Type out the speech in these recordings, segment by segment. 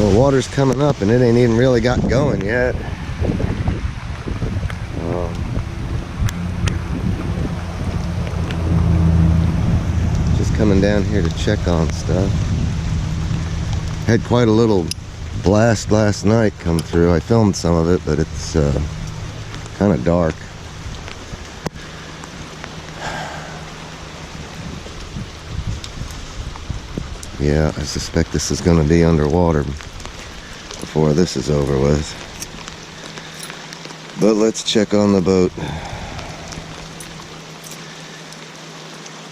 Well, water's coming up and it ain't even really got going yet. Just coming down here to check on stuff. Had quite a little blast last night come through. I filmed some of it, but it's kind of dark. Yeah, I suspect this is going to be underwater before this is over with. But let's check on the boat.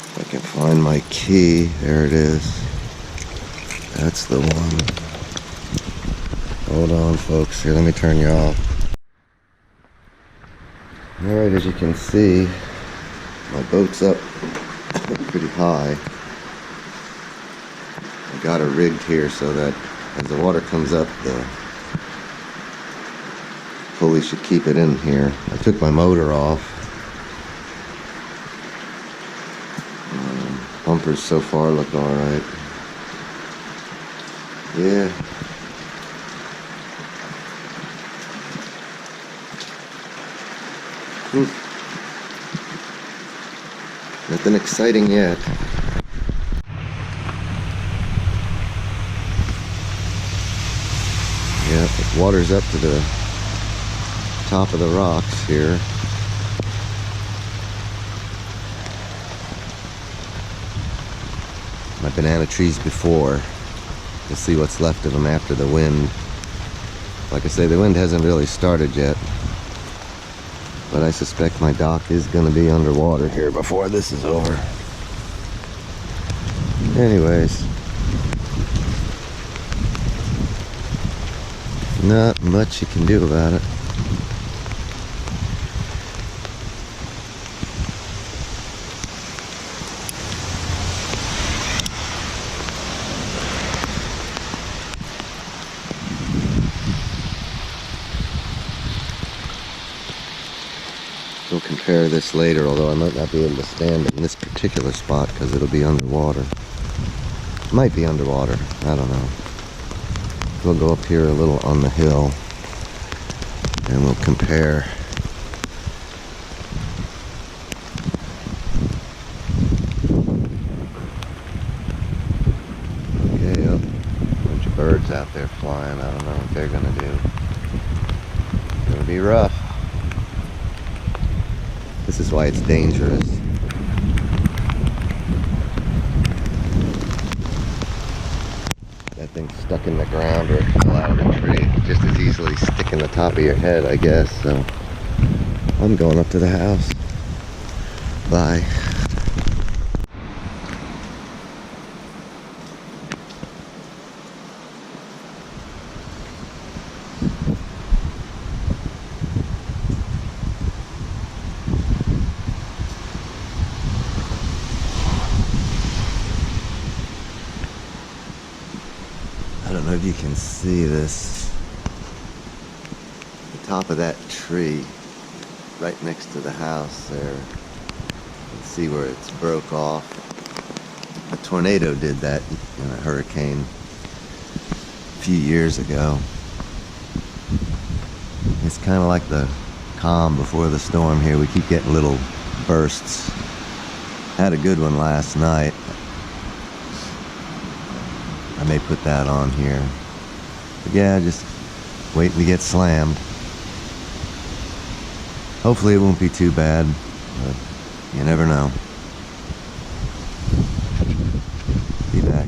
If I can find my key. There it is. That's the one. Hold on, folks. Here, let me turn you off. Alright, as you can see, my boat's up pretty high. I got it rigged here so that as the water comes up, the pulley should keep it in here. I took my motor off. Bumpers so far look alright. Yeah. Nothing exciting yet. Yeah, the water's up to the top of the rocks here. My banana trees before. You'll see what's left of them after the wind. Like I say, the wind hasn't really started yet. But I suspect my dock is going to be underwater here before this is over. Anyways. Not much you can do about it. We'll compare this later, although I might not be able to stand in this particular spot because it'll be underwater. Might be underwater, I don't know. We'll go up here a little on the hill and we'll compare. Okay, oh, a bunch of birds out there flying. I don't know what they're gonna do. It's gonna be rough. This is why it's dangerous. That thing's stuck in the ground or it fell out of the tree. Just as easily stick in the top of your head, I guess. So I'm going up to the house. Bye. I don't know if you can see this. The top of that tree right next to the house there. You can see where it's broke off. A tornado did that in a hurricane a few years ago. It's kind of like the calm before the storm here. We keep getting little bursts. Had a good one last night. I may put that on here. But yeah, just waiting to get slammed. Hopefully it won't be too bad, but you never know. Be back.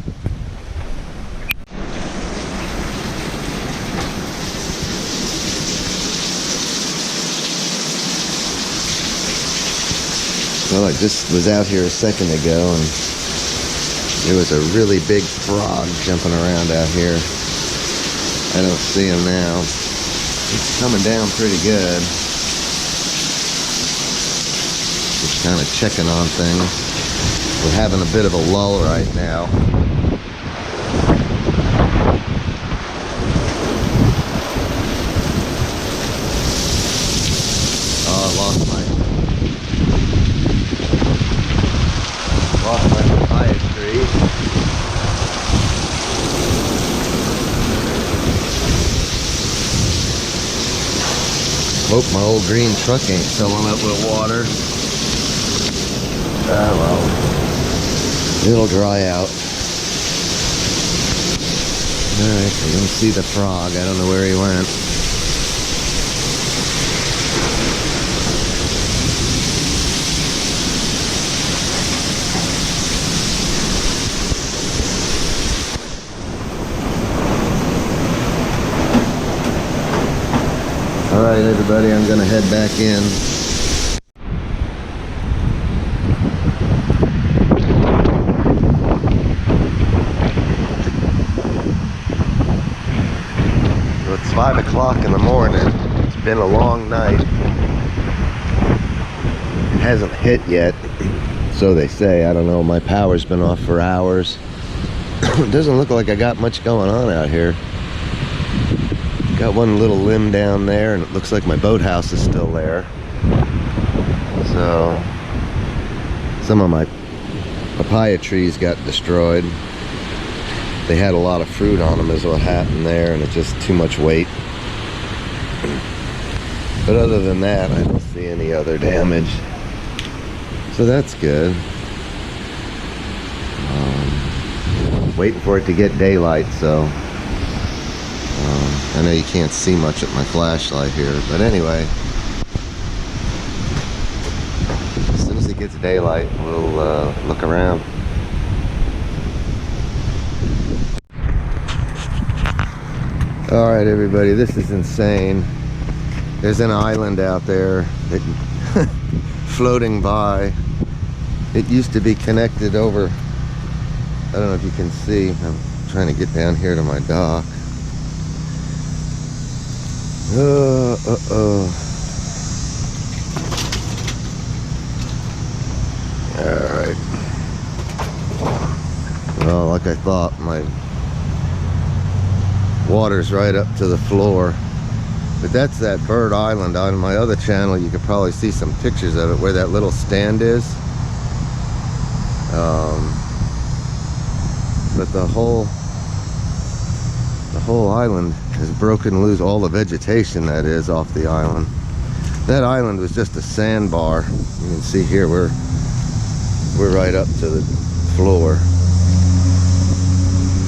Well, I just was out here a second ago and there was a really big frog jumping around out here. I don't see him now. It's coming down pretty good. Just kind of checking on things. We're having a bit of a lull right now. Oh, I lost my papaya tree. Hope my old green truck ain't filling up with water. Ah, well. It'll dry out. Alright, so you don't see the frog. I don't know where he went. Alright everybody, I'm gonna head back in. So it's 5 o'clock in the morning. It's been a long night. It hasn't hit yet, so they say. I don't know, my power's been off for hours. It doesn't look like I got much going on out here. Got one little limb down there, and it looks like my boathouse is still there. So some of my papaya trees got destroyed. They had a lot of fruit on them is what happened there, and it's just too much weight. But other than that, I don't see any other damage. So that's good. Waiting for it to get daylight, so I know you can't see much at my flashlight here, but anyway, as soon as it gets daylight, we'll look around. Alright everybody, this is insane. There's an island out there that floating by. It used to be connected over, I don't know if you can see, I'm trying to get down here to my dock. Alright. Well, like I thought, my water's right up to the floor. But that's that bird island. On my other channel, you could probably see some pictures of it, where that little stand is. But the whole island has broken loose, all the vegetation that is off the island. That island was just a sandbar. You can see here we're right up to the floor.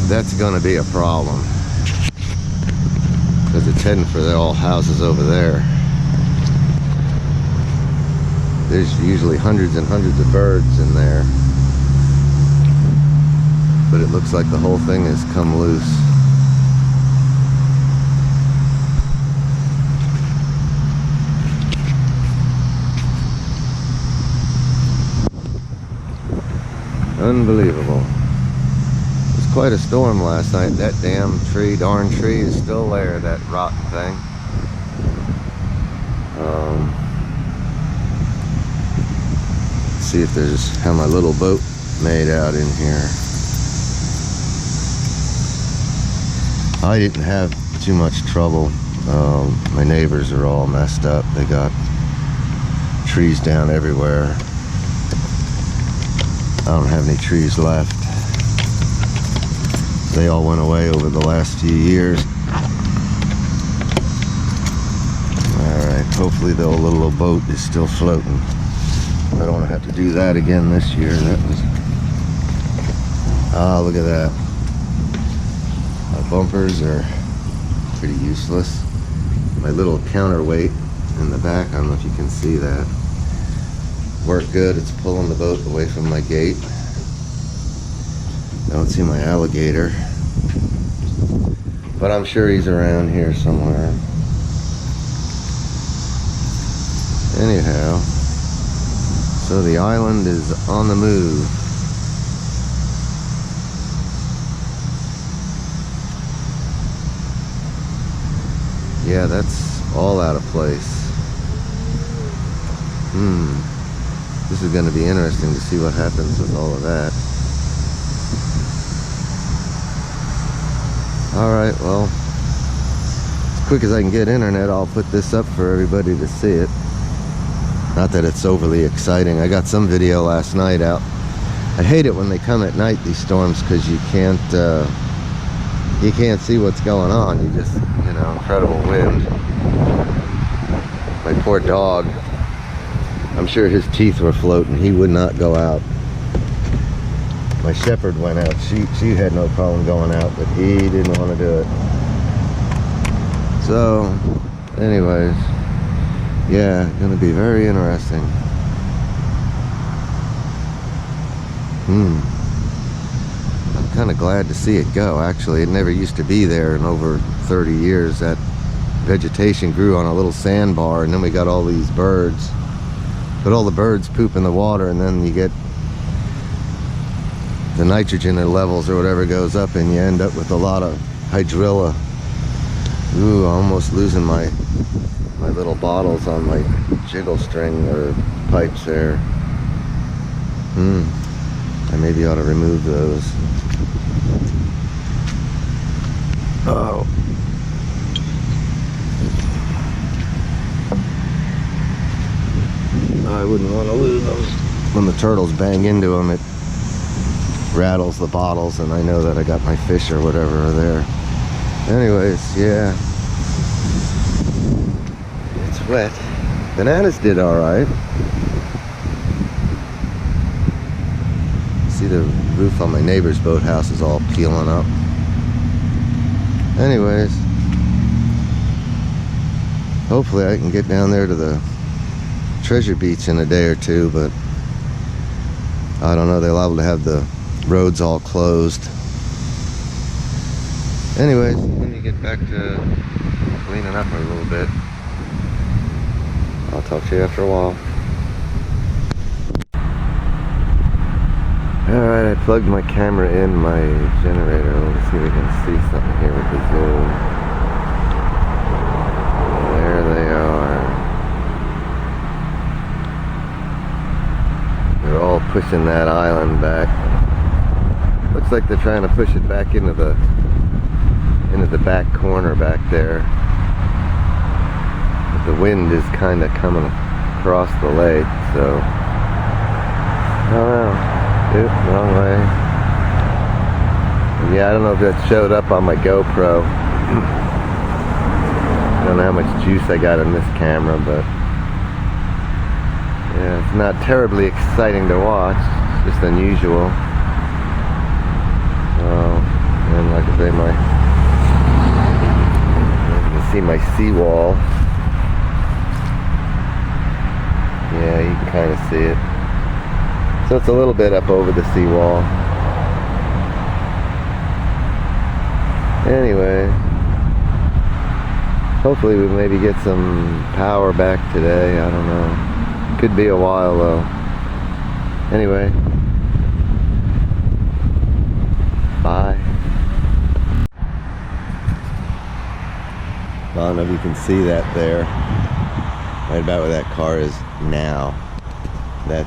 That's gonna be a problem, because it's heading for all houses over there. There's usually hundreds and hundreds of birds in there, but it looks like the whole thing has come loose. Unbelievable. It was quite a storm last night. That darn tree is still there, that rotten thing. Let's see if there's how my little boat made out in here. I didn't have too much trouble. My neighbors are all messed up. They got trees down everywhere. I don't have any trees left. They all went away over the last few years. Alright, hopefully the little boat is still floating. I don't want to have to do that again this year. That was... Ah, look at that. My bumpers are pretty useless. My little counterweight in the back, I don't know if you can see that. Worked good. It's pulling the boat away from my gate. I don't see my alligator, but I'm sure he's around here somewhere. Anyhow, so the island is on the move. Yeah, that's all out of place. This is going to be interesting to see what happens with all of that. Alright, well, as quick as I can get internet, I'll put this up for everybody to see it. Not that it's overly exciting. I got some video last night out. I hate it when they come at night, these storms, because you can't see what's going on. You just, incredible wind. My poor dog. I'm sure his teeth were floating. He would not go out. My shepherd went out. She had no problem going out, but he didn't want to do it. So, anyways, yeah, gonna be very interesting. I'm kind of glad to see it go. Actually, it never used to be there in over 30 years. That vegetation grew on a little sandbar, and then we got all these birds. But all the birds poop in the water, and then you get the nitrogen levels or whatever goes up, and you end up with a lot of hydrilla. Ooh, I'm almost losing my little bottles on my jiggle string or pipes there. I maybe ought to remove those. Oh. I wouldn't want to lose them. When the turtles bang into them, it rattles the bottles, and I know that I got my fish or whatever there. Anyways, yeah. It's wet. Bananas did alright. See the roof on my neighbor's boathouse is all peeling up. Anyways, hopefully I can get down there to the treasure beach in a day or two, but I don't know, they're liable to have the roads all closed. Anyways, let me get back to cleaning up a little bit. I'll talk to you after a while. Alright, I plugged my camera in my generator. Let's see if we can see something here with the zoom. There they are. They're all pushing that island back. Looks like they're trying to push it back into the back corner back there. But the wind is kind of coming across the lake, so I don't know. Oop, wrong way. Yeah, I don't know if that showed up on my GoPro. I don't know how much juice I got in this camera, but yeah, it's not terribly exciting to watch. It's just unusual. And like I say, you can see my seawall. Yeah, you can kind of see it. So it's a little bit up over the seawall. Anyway, hopefully we maybe get some power back today. I don't know. Could be a while though. Anyway, bye. I don't know if you can see that there. Right about where that car is now. That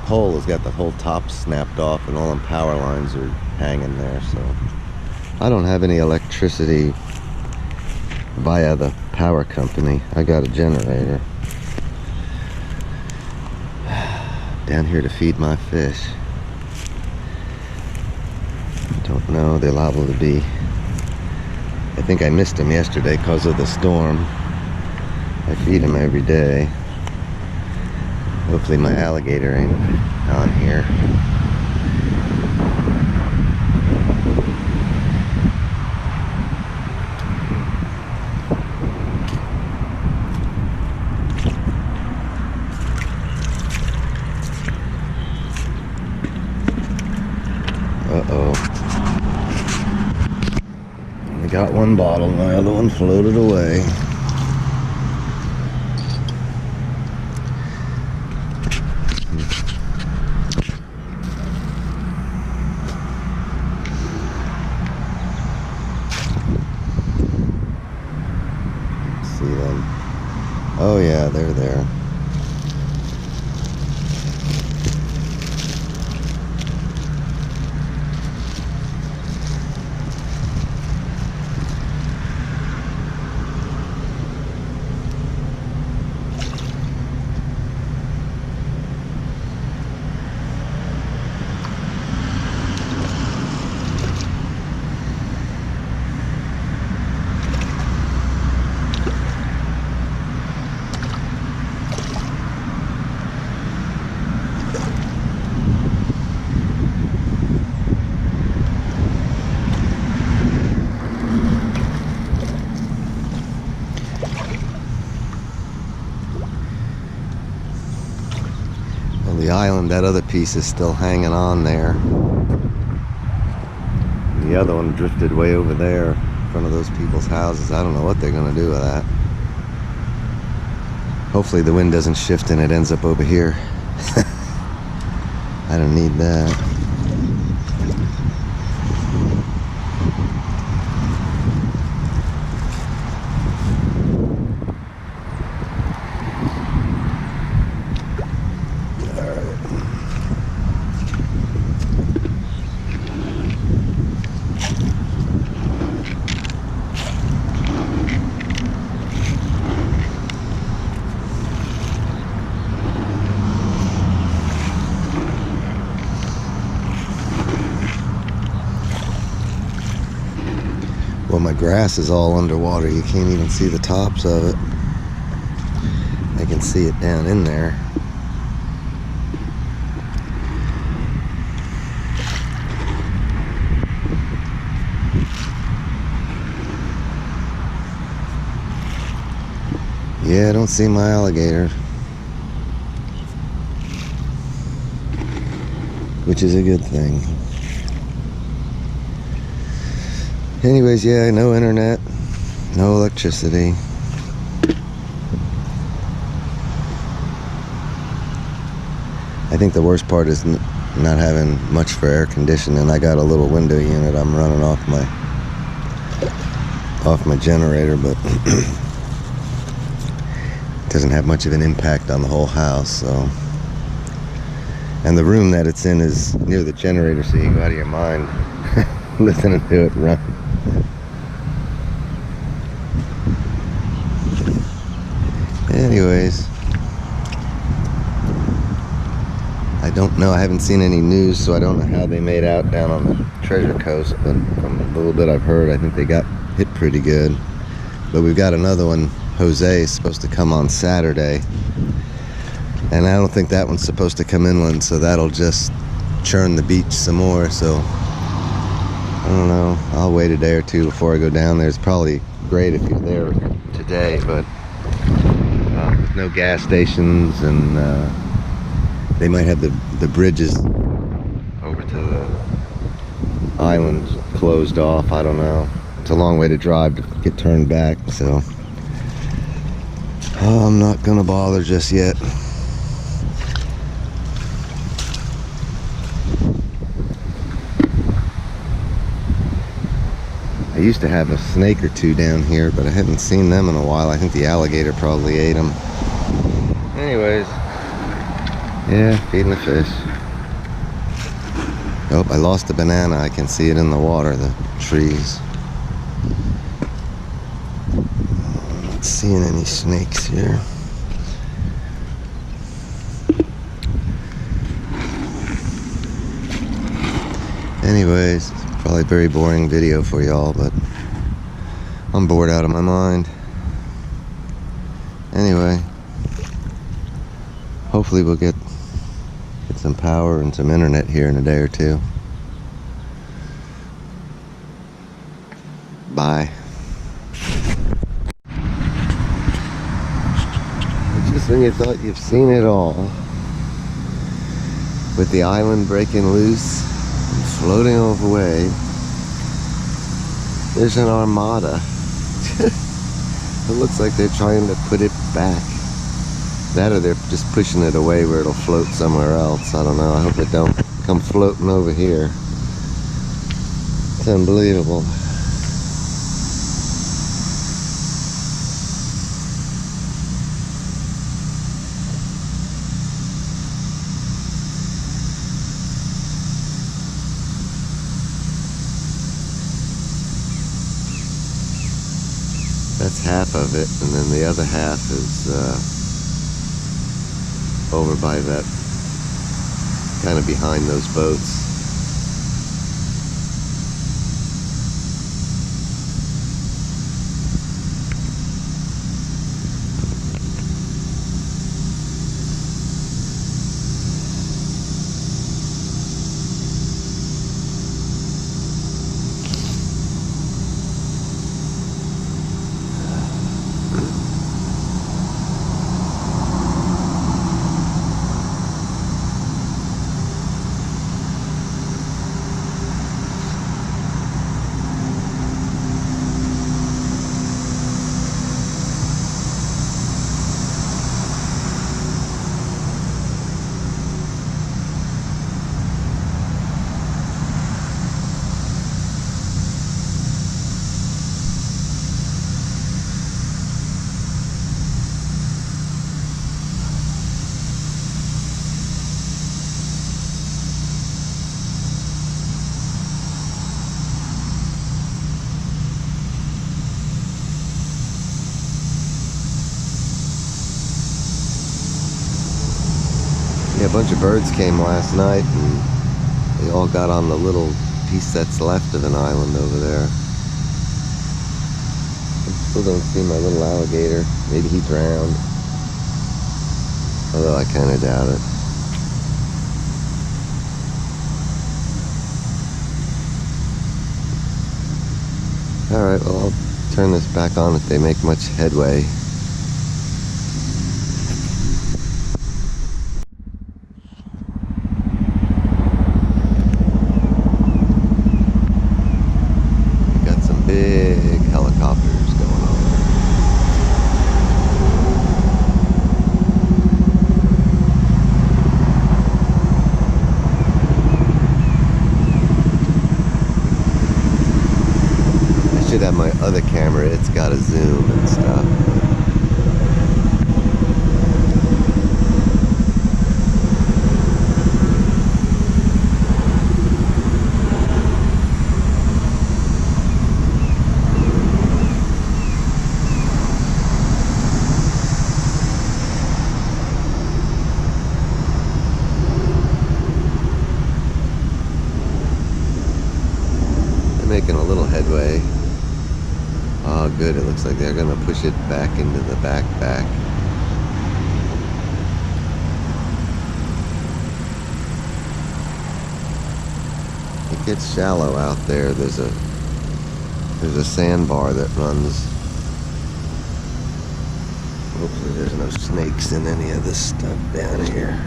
pole has got the whole top snapped off, and all them power lines are hanging there. So I don't have any electricity via the power company. I got a generator down here to feed my fish. Don't know, they're liable to be. I think I missed them yesterday because of the storm. I feed them every day. Hopefully my alligator ain't on here. Uh-oh. I got one bottle, my other one floated away. See them. Oh yeah, they're there. And that other piece is still hanging on there. The other one drifted way over there in front of those people's houses. I don't know what they're going to do with that. Hopefully the wind doesn't shift and it ends up over here. I don't need that. Well, my grass is all underwater. You can't even see the tops of it. I can see it down in there. Yeah, I don't see my alligator, which is a good thing. Anyways, yeah, no internet, no electricity. I think the worst part is not having much for air conditioning. I got a little window unit I'm running off my generator, but it doesn't have much of an impact on the whole house. So, and the room that it's in is near the generator, so you can go out of your mind listening to it run. Anyways, I don't know. I haven't seen any news, so I don't know how they made out down on the Treasure Coast, but from a little bit I've heard, I think they got hit pretty good. But we've got another one. Jose is supposed to come on Saturday, and I don't think that one's supposed to come inland, so that'll just churn the beach some more. So I don't know. I'll wait a day or two before I go down there. It's probably great if you're there today, but with no gas stations, and they might have the bridges over to the island closed off. I don't know. It's a long way to drive to get turned back, so I'm not gonna bother just yet. I used to have a snake or two down here, but I haven't seen them in a while. I think the alligator probably ate them. Anyways, yeah, feeding the fish. Oh, I lost a banana. I can see it in the water, the trees. Not seeing any snakes here. Anyways, probably a very boring video for y'all, but I'm bored out of my mind. Anyway, hopefully we'll get some power and some internet here in a day or two. Bye. Just when you thought you've seen it all, with the island breaking loose and floating away, there's an armada. It looks like they're trying to put it back. That or they're just pushing it away where it'll float somewhere else. I don't know. I hope it don't come floating over here. It's unbelievable. That's half of it, and then the other half is over by that, kind of behind those boats. bunch of birds came last night, and they all got on the little piece that's left of an island over there. I still don't see my little alligator. Maybe he drowned. Although I kind of doubt it. Alright, well, I'll turn this back on if they make much headway. We got some big helicopters going on. I should have my other camera, it's got a zoom and stuff. They're making a little headway. Oh, good. It looks like they're going to push it back into the backpack. It gets shallow out there. There's a sandbar that runs. Hopefully there's no snakes in any of this stuff down here.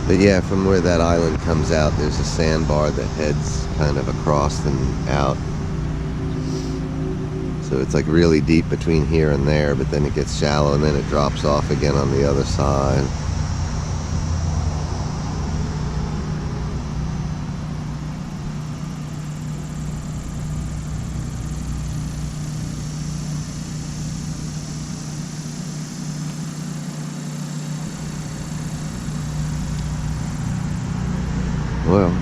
But yeah, from where that island comes out, there's a sandbar that heads kind of across and out. So it's like really deep between here and there, but then it gets shallow and then it drops off again on the other side. Well,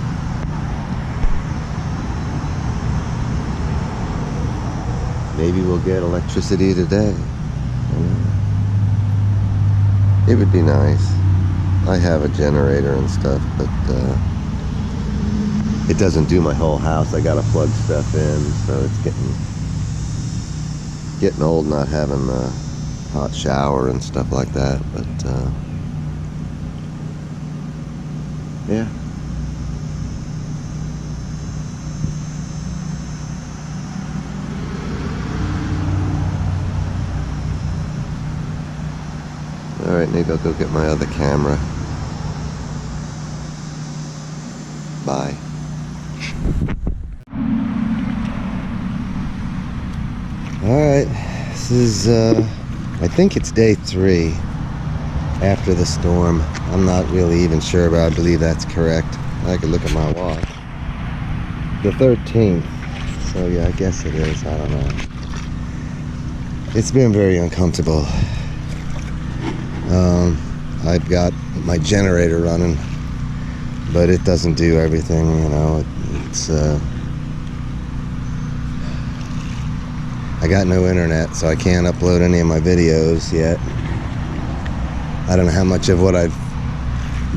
maybe we'll get electricity today. It would be nice. I have a generator and stuff, but it doesn't do my whole house. I gotta plug stuff in, so it's getting old not having a hot shower and stuff like that. But yeah. Alright, maybe I'll go get my other camera. Bye. Alright, this is, I think it's day 3 after the storm. I'm not really even sure, but I believe that's correct. I could look at my watch. The 13th. So yeah, I guess it is. I don't know. It's been very uncomfortable. I've got my generator running, but it doesn't do everything, you know. It's I got no internet, so I can't upload any of my videos yet. I don't know how much of what I've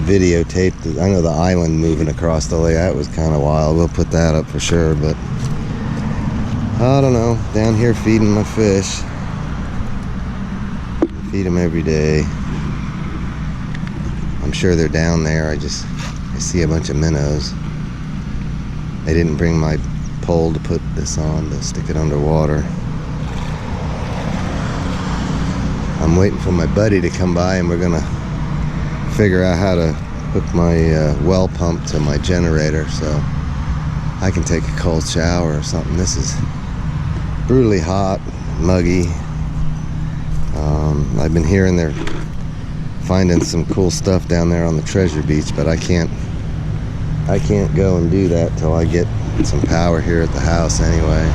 videotaped. I know the island moving across the lake, that was kind of wild. We'll put that up for sure, but I don't know. Down here feeding my fish. Feed them every day. I'm sure they're down there. I see a bunch of minnows. I didn't bring my pole to put this on to stick it underwater. I'm waiting for my buddy to come by and we're gonna figure out how to hook my well pump to my generator so I can take a cold shower or something. This is brutally hot, muggy. I've been hearing they're finding some cool stuff down there on the treasure beach, but I can't go and do that till I get some power here at the house anyway.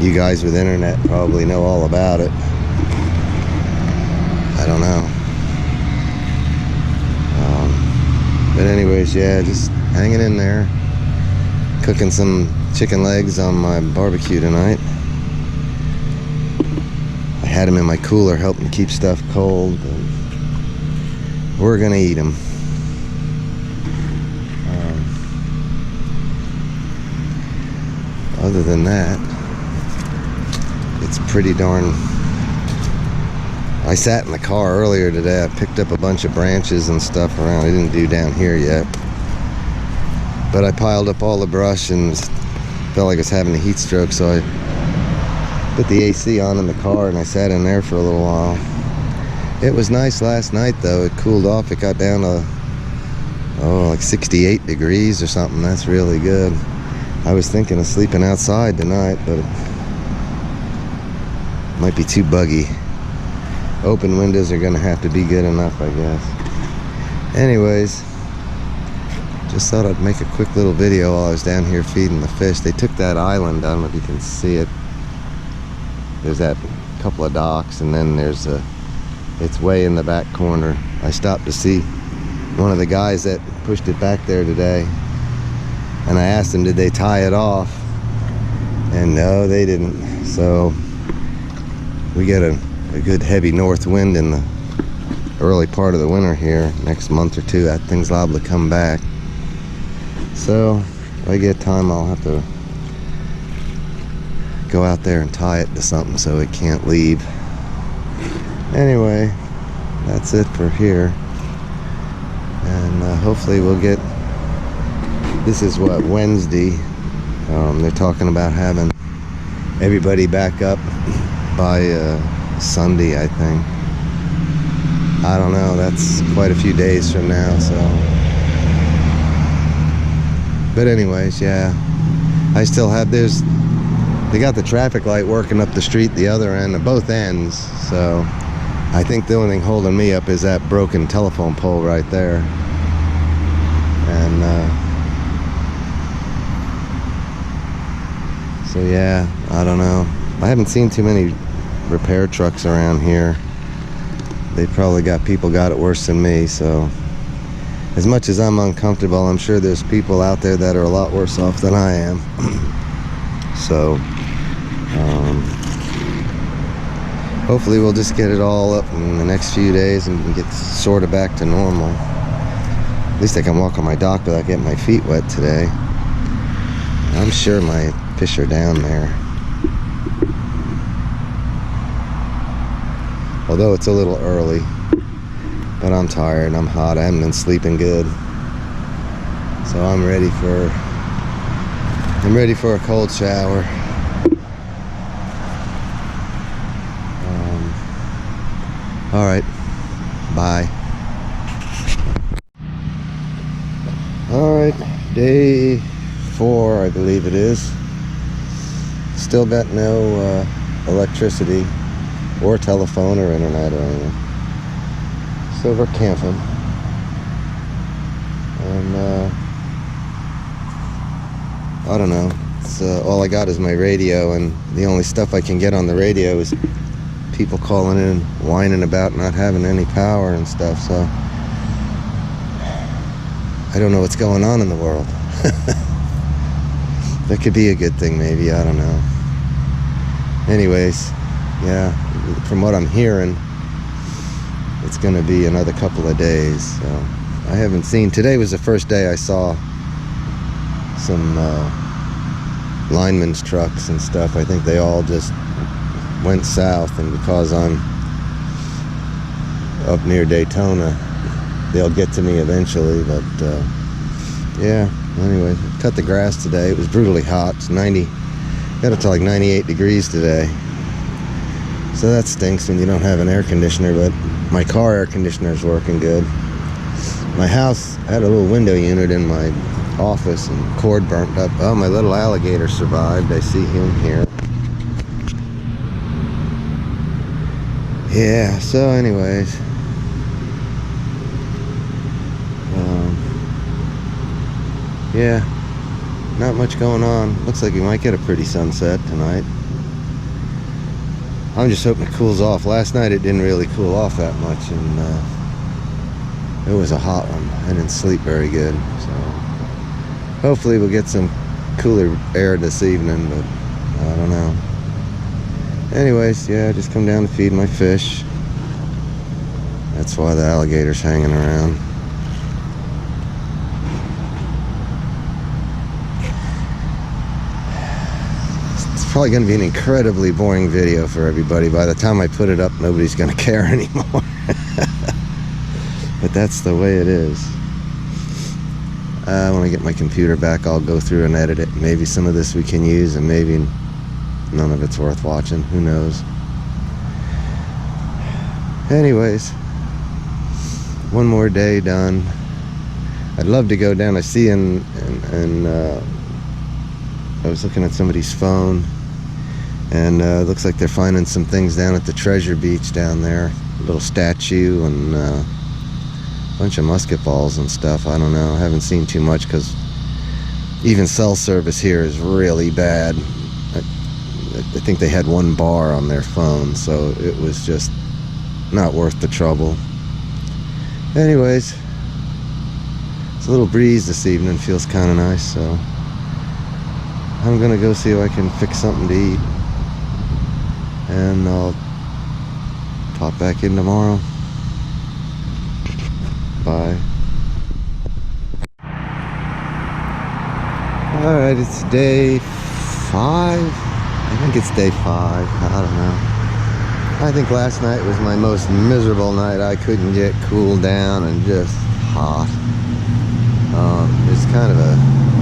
You guys with internet probably know all about it. I don't know. But anyways, yeah, just hanging in there. Cooking some chicken legs on my barbecue tonight. had them in my cooler, helping keep stuff cold. And we're gonna eat them. Other than that, it's pretty darn... I sat in the car earlier today. I picked up a bunch of branches and stuff around. I didn't do down here yet. But I piled up all the brush and felt like I was having a heat stroke, so I put the AC on in the car and I sat in there for a little while. It was nice last night though. It cooled off. It got down to, like 68 degrees or something. That's really good. I was thinking of sleeping outside tonight, but it might be too buggy. Open windows are gonna have to be good enough, I guess. Anyways, just thought I'd make a quick little video while I was down here feeding the fish. They took that island, I don't know if you can see it. There's that couple of docks, and then there's it's way in the back corner. I stopped to see one of the guys that pushed it back there today, and I asked him, did they tie it off? And no, they didn't. So we get a good heavy north wind in the early part of the winter here. Next month or two, that thing's liable to come back. So if I get time, I'll have to go out there and tie it to something so it can't leave. Anyway, that's it for here. And hopefully we'll get... This is what, Wednesday. They're talking about having everybody back up by Sunday, I think. I don't know, that's quite a few days from now, so. But anyways, yeah, I still have, they got the traffic light working up the street the other end, of both ends, so I think the only thing holding me up is that broken telephone pole right there. And so yeah, I don't know. I haven't seen too many repair trucks around here. They probably got it worse than me, so as much as I'm uncomfortable, I'm sure there's people out there that are a lot worse off than I am. So hopefully we'll just get it all up in the next few days and get sort of back to normal. At least I can walk on my dock without getting my feet wet today. I'm sure my fish are down there. Although it's a little early, but I'm tired, I'm hot, I haven't been sleeping good. So I'm ready for a cold shower. All right, bye. All right, day 4, I believe it is. Still got no electricity or telephone or internet or anything. So we're camping. And I don't know. It's, all I got is my radio, and the only stuff I can get on the radio is people calling in whining about not having any power and stuff. So I don't know what's going on in the world. That could be a good thing, maybe. I don't know. Anyways, yeah, from what I'm hearing, it's going to be another couple of days. So I haven't seen... Today was the first day I saw some linemen's trucks and stuff. I think they all just went south, and because I'm up near Daytona, they'll get to me eventually. But yeah, anyway, cut the grass today. It was brutally hot. It's 90, got up to like 98 degrees today. So that stinks when you don't have an air conditioner, but my car air conditioner is working good. My house had a little window unit in my office, and cord burnt up. Oh, my little alligator survived. I see him here. Yeah, so anyways. Yeah, not much going on. Looks like we might get a pretty sunset tonight. I'm just hoping it cools off. Last night it didn't really cool off that much, and it was a hot one. I didn't sleep very good, so hopefully we'll get some cooler air this evening, but I don't know. Anyways, yeah, I just come down to feed my fish. That's why the alligator's hanging around. It's probably going to be an incredibly boring video for everybody. By the time I put it up, nobody's going to care anymore. But that's the way it is. When I get my computer back, I'll go through and edit it. Maybe some of this we can use, and maybe none of it's worth watching. Who knows? Anyways, one more day done. I'd love to go down. I see I was looking at somebody's phone, and looks like they're finding some things down at the treasure beach down there. A little statue and a bunch of musket balls and stuff. I don't know. I haven't seen too much because even cell service here is really bad. I think they had one bar on their phone, so it was just not worth the trouble. Anyways, it's a little breeze this evening. Feels kind of nice, so I'm gonna go see if I can fix something to eat, and I'll pop back in tomorrow. Bye. Alright, it's day 5. I think it's day 5. I don't know. I think last night was my most miserable night. I couldn't get cooled down and just hot. There's kind of a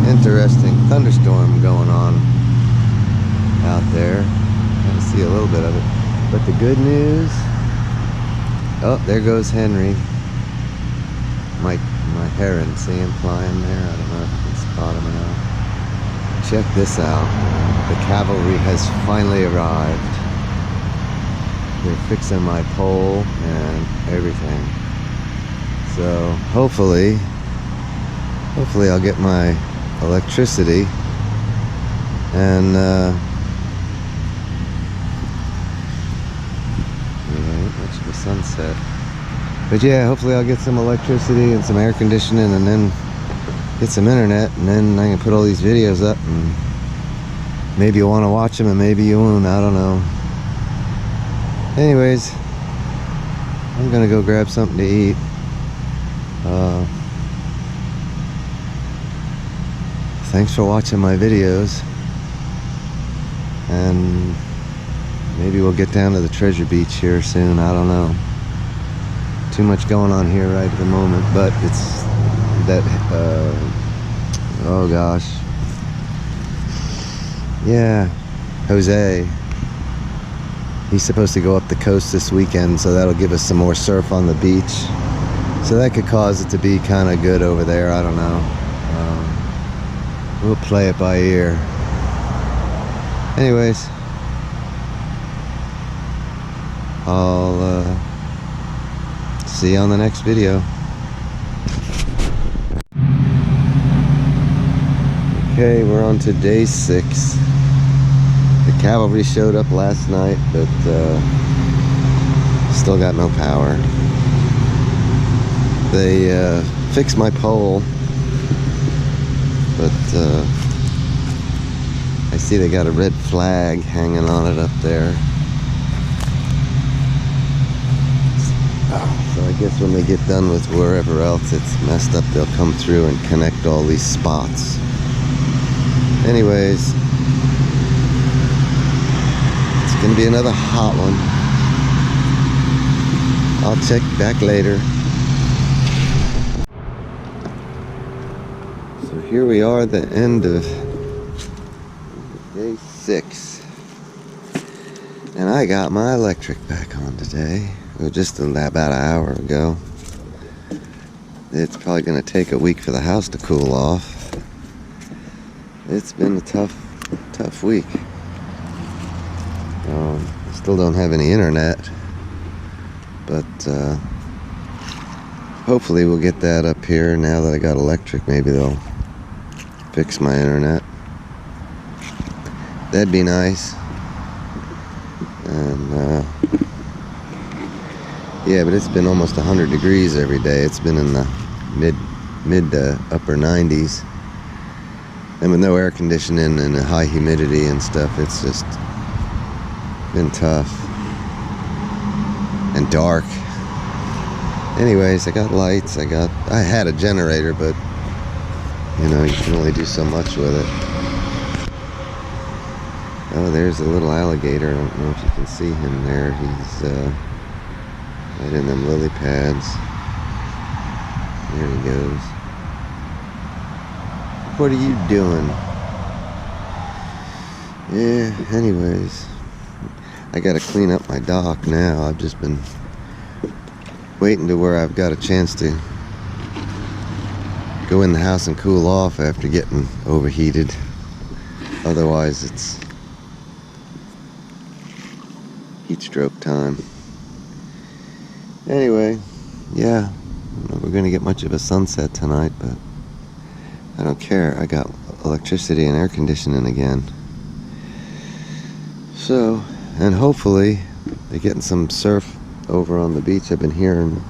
interesting thunderstorm going on out there. I can see a little bit of it. But the good news, oh, there goes Henry. My heron. See him flying there? I don't know if you can spot him or not. Check this out. The cavalry has finally arrived. They're fixing my pole and everything. So hopefully I'll get my electricity and watch the sunset. But yeah, hopefully I'll get some electricity and some air conditioning, and then get some internet, and then I can put all these videos up, and maybe you want to watch them and maybe you won't. I don't know. Anyways, I'm gonna go grab something to eat. Thanks for watching my videos, and maybe we'll get down to the treasure beach here soon. I don't know. Too much going on here right at the moment, but it's that oh gosh, yeah, Jose, he's supposed to go up the coast this weekend, so that'll give us some more surf on the beach, so that could cause it to be kind of good over there. I don't know. We'll play it by ear. Anyways, I'll see you on the next video. Okay, we're on to day 6. The cavalry showed up last night, but still got no power. They fixed my pole, but I see they got a red flag hanging on it up there. So I guess when they get done with wherever else it's messed up, they'll come through and connect all these spots. Anyways, it's gonna be another hot one. I'll check back later. So here we are at the end of day 6. And I got my electric back on today. Just about an hour ago. It's probably going to take a week for the house to cool off. It's been a tough week. I still don't have any internet, but hopefully we'll get that up here now that I got electric. Maybe they'll fix my internet. That'd be nice. And yeah, but it's been almost 100 degrees every day. It's been in the mid to upper 90s. And with no air conditioning and high humidity and stuff, it's just been tough. And dark. Anyways, I got lights. I had a generator, but you know, you can only do so much with it. Oh, there's a little alligator. I don't know if you can see him there. He's right in them lily pads. There he goes. What are you doing? Yeah, anyways, I gotta clean up my dock now. I've just been waiting to where I've got a chance to go in the house and cool off after getting overheated. Otherwise, it's heat stroke time. Anyway, yeah, I don't know if we're gonna get much of a sunset tonight, but I don't care. I got electricity and air conditioning again. So, and hopefully they're getting some surf over on the beach. I've been hearing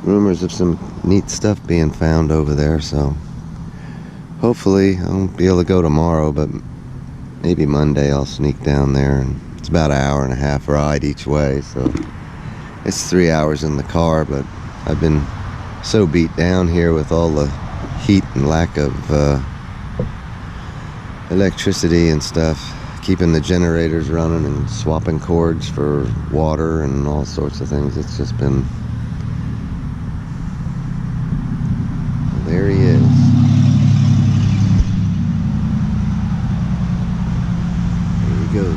rumors of some neat stuff being found over there, so hopefully I won't be able to go tomorrow, but maybe Monday I'll sneak down there. And it's about an hour and a half ride each way, so it's 3 hours in the car. But I've been so beat down here with all the heat and lack of electricity and stuff, keeping the generators running and swapping cords for water and all sorts of things. It's just been... There he is. There he goes.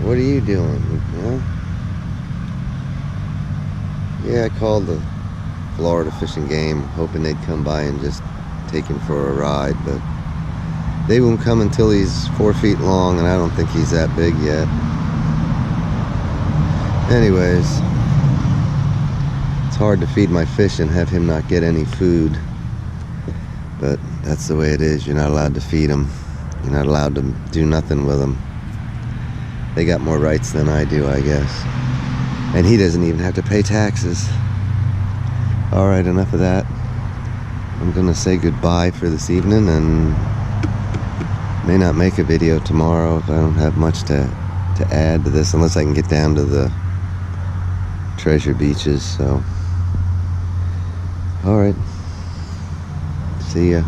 What are you doing? Huh? Yeah, I called the Florida Fish and Game, hoping they'd come by and just take him for a ride, but they won't come until he's 4 feet long, and I don't think he's that big yet. Anyways, it's hard to feed my fish and have him not get any food, but that's the way it is. You're not allowed to feed them. You're not allowed to do nothing with them. They got more rights than I do, I guess. And he doesn't even have to pay taxes. Alright, enough of that. I'm gonna say goodbye for this evening, and may not make a video tomorrow if I don't have much to add to this, unless I can get down to the treasure beaches. So alright, see ya.